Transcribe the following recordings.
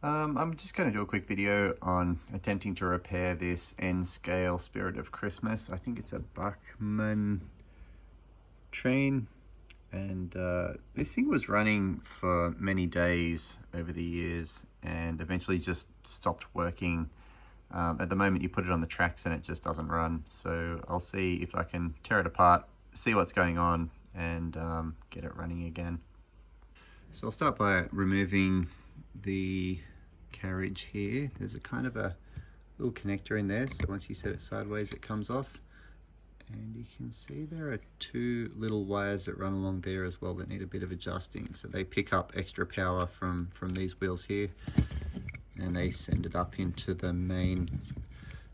I'm just going to do a quick video on attempting to repair this N-scale Spirit of Christmas. I think it's a Bachmann train, and this thing was running for many days over the years and eventually just stopped working. At the moment you put it on the tracks and it just doesn't run, so I'll see if I can tear it apart, see what's going on, and get it running again. So I'll start by removing the carriage here. There's a kind of a little connector in there, so once you set it sideways it comes off, and you can see there are two little wires that run along there as well that need a bit of adjusting. So they pick up extra power from these wheels here and they send it up into the main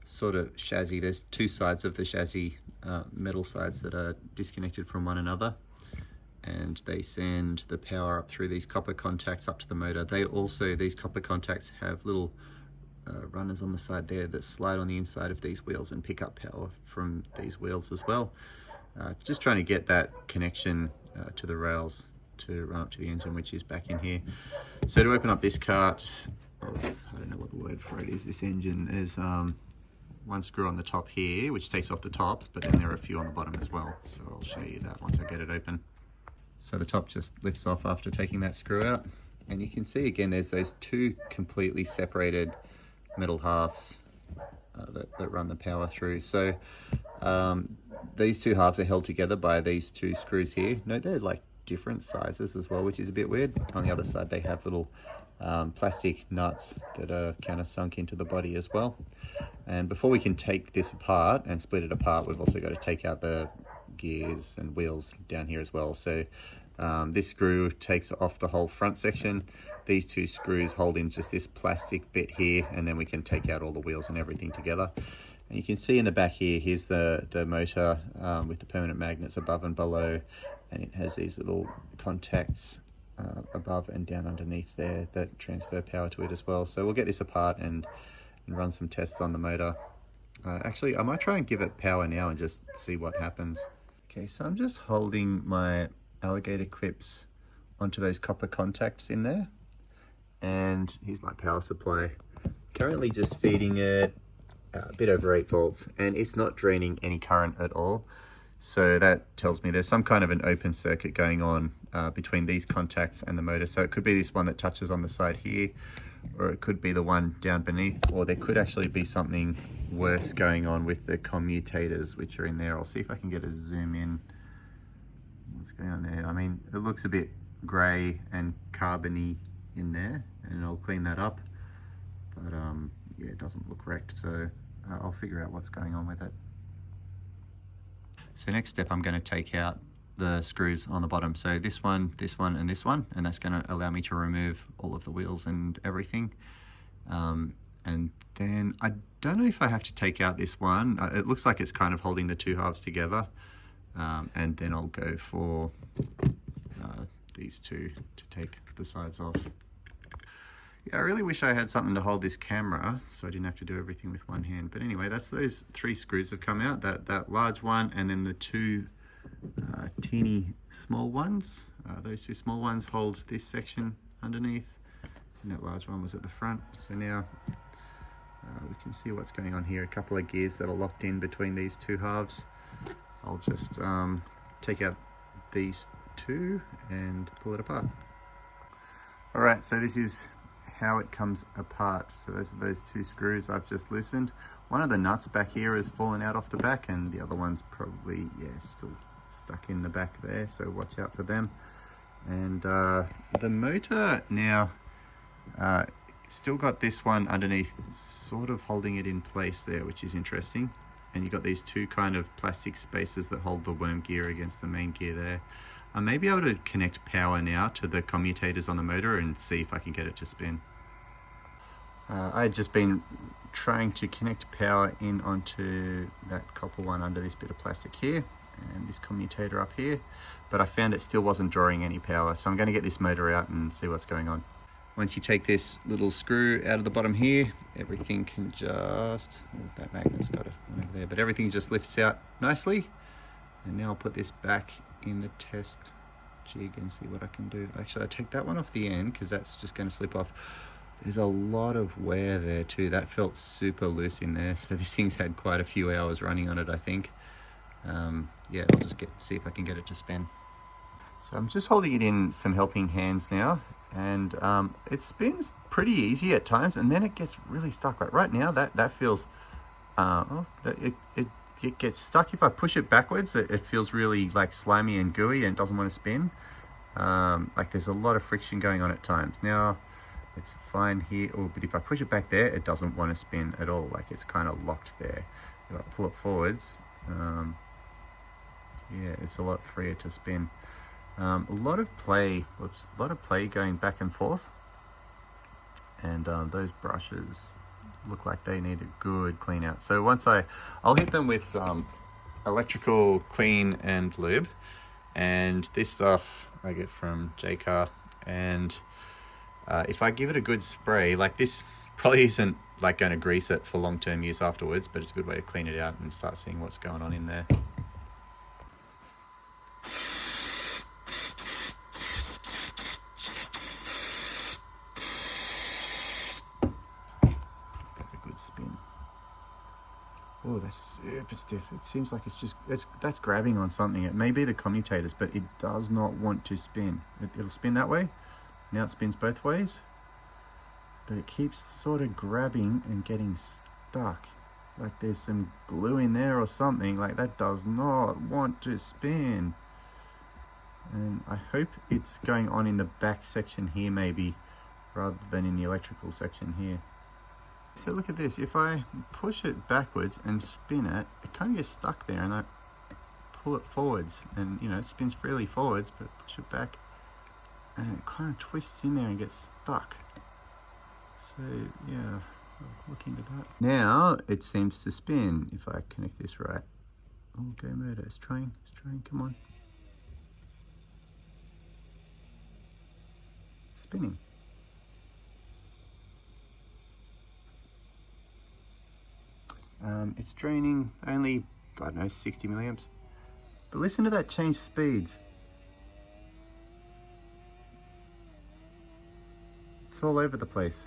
sort of chassis. There's two sides of the chassis, metal sides, that are disconnected from one another, and they send the power up through these copper contacts up to the motor. These copper contacts have little runners on the side there that slide on the inside of these wheels and pick up power from these wheels as well. Just trying to get that connection to the rails to run up to the engine, which is back in here. So to open up this cart, I don't know what the word for it is, this engine, there's one screw on the top here which takes off the top, but then there are a few on the bottom as well, so I'll show you that once I get it open. So the top just lifts off after taking that screw out, and you can see again there's those two completely separated metal halves that run the power through. So these two halves are held together by these two screws here. No, they're like different sizes as well, which is a bit weird. On the other side they have little plastic nuts that are kind of sunk into the body as well. And before we can take this apart and split it apart, we've also got to take out the gears and wheels down here as well. So this screw takes off the whole front section. These two screws hold in just this plastic bit here, and then we can take out all the wheels and everything together. And you can see in the back here, here's the motor with the permanent magnets above and below, and it has these little contacts above and down underneath there that transfer power to it as well. So we'll get this apart and run some tests on the motor. Actually, I might try and give it power now and just see what happens. Okay, so I'm just holding my alligator clips onto those copper contacts in there, and here's my power supply. Currently just feeding it a bit over 8 volts, and it's not draining any current at all. So that tells me there's some kind of an open circuit going on between these contacts and the motor. So it could be this one that touches on the side here, or it could be the one down beneath, or there could actually be something worse going on with the commutators which are in there. I'll see if I can get a zoom in. What's going on there? I mean, it looks a bit grey and carbony in there, and I'll clean that up, but yeah, it doesn't look wrecked, so I'll figure out what's going on with it. So next step, I'm going to take out the screws on the bottom. So this one, and this one, and that's going to allow me to remove all of the wheels and everything. And then I don't know if I have to take out this one. It looks like it's kind of holding the two halves together. And then I'll go for these two to take the sides off. Yeah, I really wish I had something to hold this camera so I didn't have to do everything with one hand. But anyway, that's those 3 screws have come out, that large one, and then the two teeny small ones. Those 2 small ones hold this section underneath, and that large one was at the front. So now we can see what's going on here. A couple of gears that are locked in between these 2 halves. I'll just take out these 2 and pull it apart. Alright, so this is how it comes apart. So those 2 screws I've just loosened. One of the nuts back here has fallen out off the back, and the other one's probably, yeah, still stuck in the back there, so watch out for them. And the motor now, still got this one underneath sort of holding it in place there, which is interesting. And you've got these 2 kind of plastic spaces that hold the worm gear against the main gear there. I may be able to connect power now to the commutators on the motor and see if I can get it to spin. I had just been trying to connect power in onto that copper one under this bit of plastic here and this commutator up here, but I found it still wasn't drawing any power, so I'm going to get this motor out and see what's going on. Once you take this little screw out of the bottom here, everything can just, that magnet's got it over there, but everything just lifts out nicely. And now I'll put this back in the test jig and see what I can do. Actually, I take that one off the end because that's just going to slip off. There's a lot of wear there too. That felt super loose in there. So this thing's had quite a few hours running on it, I think. Yeah, I'll just see if I can get it to spin. So I'm just holding it in some helping hands now, and it spins pretty easy at times, and then it gets really stuck. Like right now, that feels, it gets stuck. If I push it backwards, it feels really like slimy and gooey, and it doesn't want to spin. Like there's a lot of friction going on at times. Now it's fine here, but if I push it back there, it doesn't want to spin at all. Like it's kind of locked there. If I pull it forwards, yeah, it's a lot freer to spin. A lot of play going back and forth, and those brushes look like they need a good clean out. So once I'll hit them with some electrical clean and lube, and this stuff I get from J-Car, and if I give it a good spray, like this probably isn't like going to grease it for long-term use afterwards, but it's a good way to clean it out and start seeing what's going on in there. Spin. Oh, that's super stiff. It seems like that's grabbing on something. It may be the commutators, but it does not want to spin. It'll spin that way. Now it spins both ways, but it keeps sort of grabbing and getting stuck. Like there's some glue in there or something. Like that does not want to spin. And I hope it's going on in the back section here maybe, rather than in the electrical section here. So look at this, if I push it backwards and spin it, it kind of gets stuck there, and I pull it forwards, and you know, it spins freely forwards, but push it back and it kind of twists in there and gets stuck. So yeah, I'll look into that. Now it seems to spin if I connect this right. Oh, go motor, it's trying, come on. It's spinning. It's draining only, I don't know, 60 milliamps. But listen to that change speeds. It's all over the place.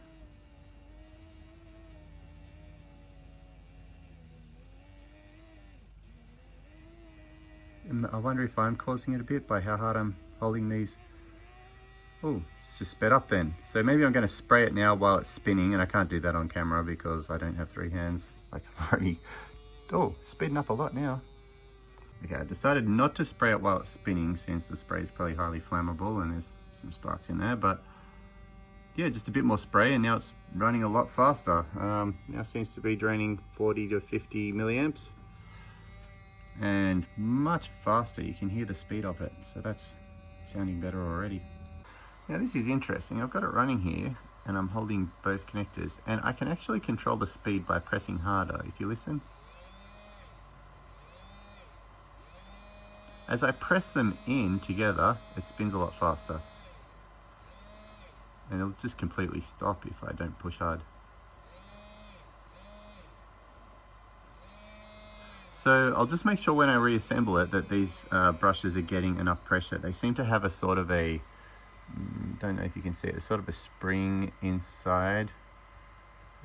And I wonder if I'm causing it a bit by how hard I'm holding these. Oh, it's just sped up then. So maybe I'm going to spray it now while it's spinning, and I can't do that on camera because I don't have 3 hands. Like I'm already, speeding up a lot now. Okay, I decided not to spray it while it's spinning since the spray is probably highly flammable and there's some sparks in there, but yeah, just a bit more spray and now it's running a lot faster. Now seems to be draining 40 to 50 milliamps and much faster. You can hear the speed of it, so that's sounding better already. Now this is interesting. I've got it running here and I'm holding both connectors, and I can actually control the speed by pressing harder. If you listen, as I press them in together, it spins a lot faster, and it'll just completely stop if I don't push hard. So I'll just make sure when I reassemble it that these brushes are getting enough pressure. They seem to have a sort of a, don't know if you can see it, sort of a spring inside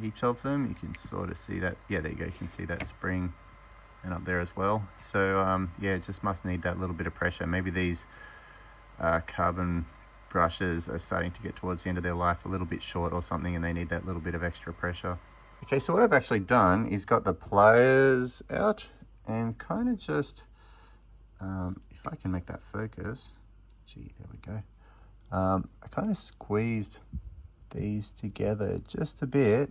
each of them. You can sort of see that. Yeah, there you go. You can see that spring, and up there as well. So yeah, it just must need that little bit of pressure. Maybe these carbon brushes are starting to get towards the end of their life, a little bit short or something, and they need that little bit of extra pressure. Okay, so what I've actually done is got the pliers out and kind of just, if I can make that focus, gee, there we go. I kind of squeezed these together just a bit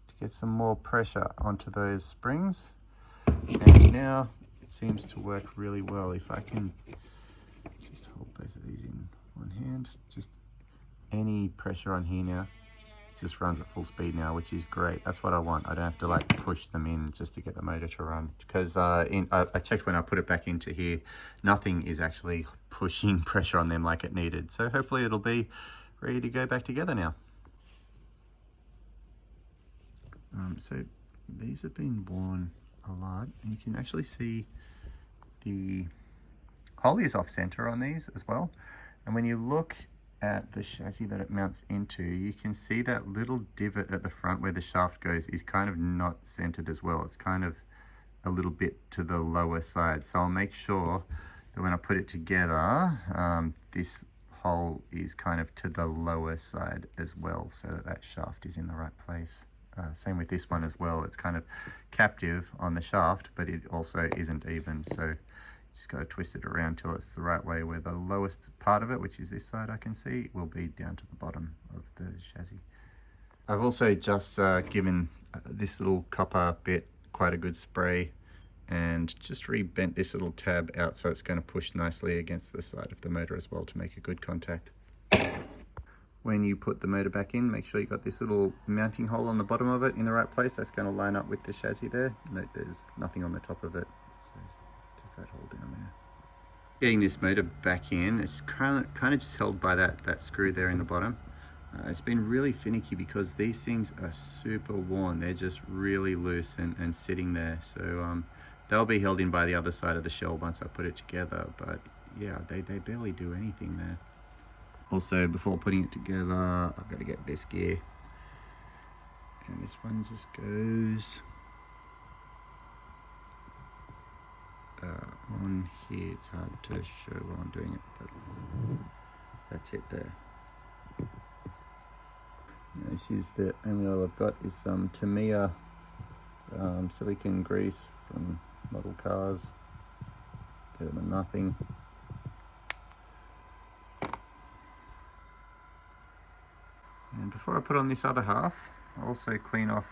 to get some more pressure onto those springs, and now it seems to work really well. If I can just hold both of these in one hand, just any pressure on here now just runs at full speed now, which is great. That's what I want. I don't have to like push them in just to get the motor to run, because I checked when I put it back into here, nothing is actually pushing pressure on them like it needed. So hopefully it'll be ready to go back together now. So these have been worn a lot, and you can actually see the hole is off center on these as well. And when you look at the chassis that it mounts into, you can see that little divot at the front where the shaft goes is kind of not centered as well. It's kind of a little bit to the lower side. So I'll make sure that when I put it together, this hole is kind of to the lower side as well, so that that shaft is in the right place. Same with this one as well. It's kind of captive on the shaft, but it also isn't even. So just got to twist it around till it's the right way, where the lowest part of it, which is this side I can see, will be down to the bottom of the chassis. I've also just given this little copper bit quite a good spray and just re-bent this little tab out so it's going to push nicely against the side of the motor as well to make a good contact. When you put the motor back in, make sure you got this little mounting hole on the bottom of it in the right place. That's going to line up with the chassis there. Note there's nothing on the top of it, so just that hole down there. Getting this motor back in, it's kind of just held by that screw there in the bottom. It's been really finicky because these things are super worn. They're just really loose and sitting there. So they'll be held in by the other side of the shell once I put it together. But yeah, they barely do anything there. Also, before putting it together, I've got to get this gear. And this one just goes on here. It's hard to show while I'm doing it, but that's it there. This is the only oil I've got is some Tamiya silicone grease from model cars. Better than nothing. And before I put on this other half, I'll also clean off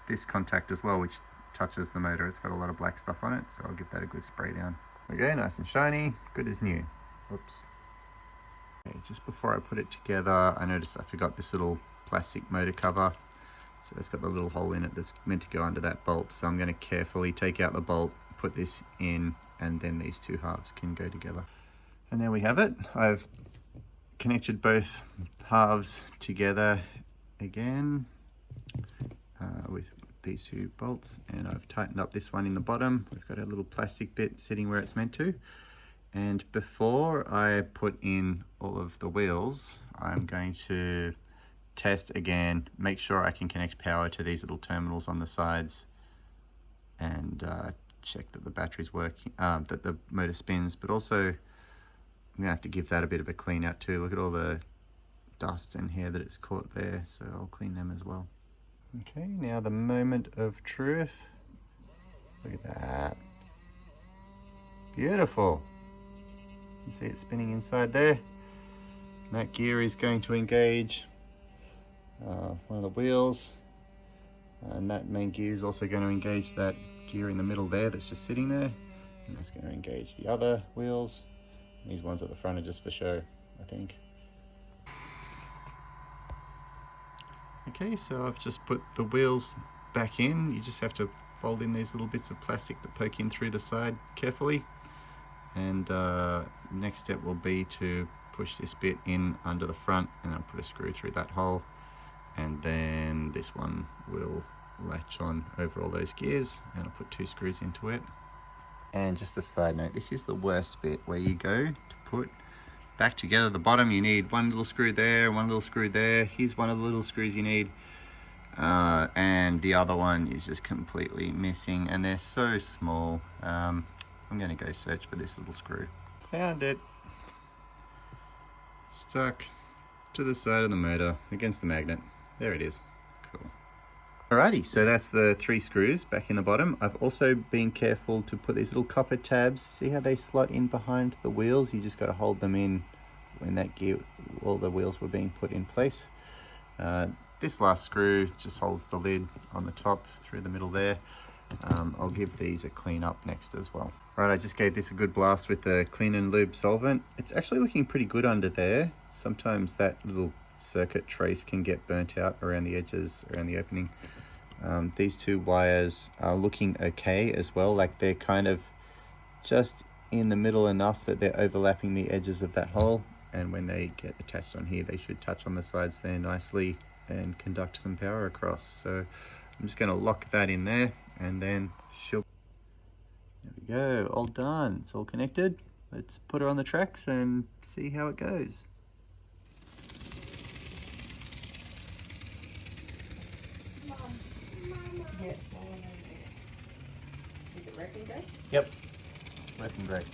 this contact as well, which touches the motor. It's got a lot of black stuff on it, so I'll give that a good spray down. Okay, nice and shiny, good as new. Oops. Okay, just before I put it together, I noticed I forgot this little plastic motor cover. So it's got the little hole in it that's meant to go under that bolt. So I'm going to carefully take out the bolt, put this in, and then these two halves can go together. And there we have it. I've connected both halves together again with these two bolts, and I've tightened up this one in the bottom. We've got a little plastic bit sitting where it's meant to. And before I put in all of the wheels, I'm going to test again, make sure I can connect power to these little terminals on the sides, and check that the battery's working, that the motor spins. But also I'm gonna have to give that a bit of a clean out too. Look at all the dust and hair that it's caught there, so I'll clean them as well. Okay, now the moment of truth. Look at that. Beautiful. You can see it spinning inside there. And that gear is going to engage one of the wheels, and that main gear is also going to engage that gear in the middle there that's just sitting there, and that's going to engage the other wheels. These ones at the front are just for show, I think. Okay, so I've just put the wheels back in. You just have to fold in these little bits of plastic that poke in through the side carefully, and next step will be to push this bit in under the front, and I'll put a screw through that hole, and then this one will latch on over all those gears, and I'll put 2 screws into it. And just a side note, this is the worst bit, where you go to put back together the bottom. You need one little screw there, one little screw there. Here's one of the little screws you need, and the other one is just completely missing, and they're so small. I'm gonna go search for this little screw. Found it. Stuck to the side of the motor against the magnet. There it is. Cool. Alrighty, so that's the 3 screws back in the bottom. I've also been careful to put these little copper tabs. See how they slot in behind the wheels? You just got to hold them in when that gear, all the wheels were being put in place. This last screw just holds the lid on the top through the middle there. I'll give these a clean up next as well. Right, I just gave this a good blast with the clean and lube solvent. It's actually looking pretty good under there. Sometimes that little circuit trace can get burnt out around the edges, around the opening. These 2 wires are looking okay as well, like they're kind of just in the middle enough that they're overlapping the edges of that hole, and when they get attached on here, they should touch on the sides there nicely and conduct some power across. So I'm just going to lock that in there, and then she'll... There we go, all done. It's all connected. Let's put her on the tracks and see how it goes. Yeah, it's smaller than that. Is it wrecking gray? Yep. Working great.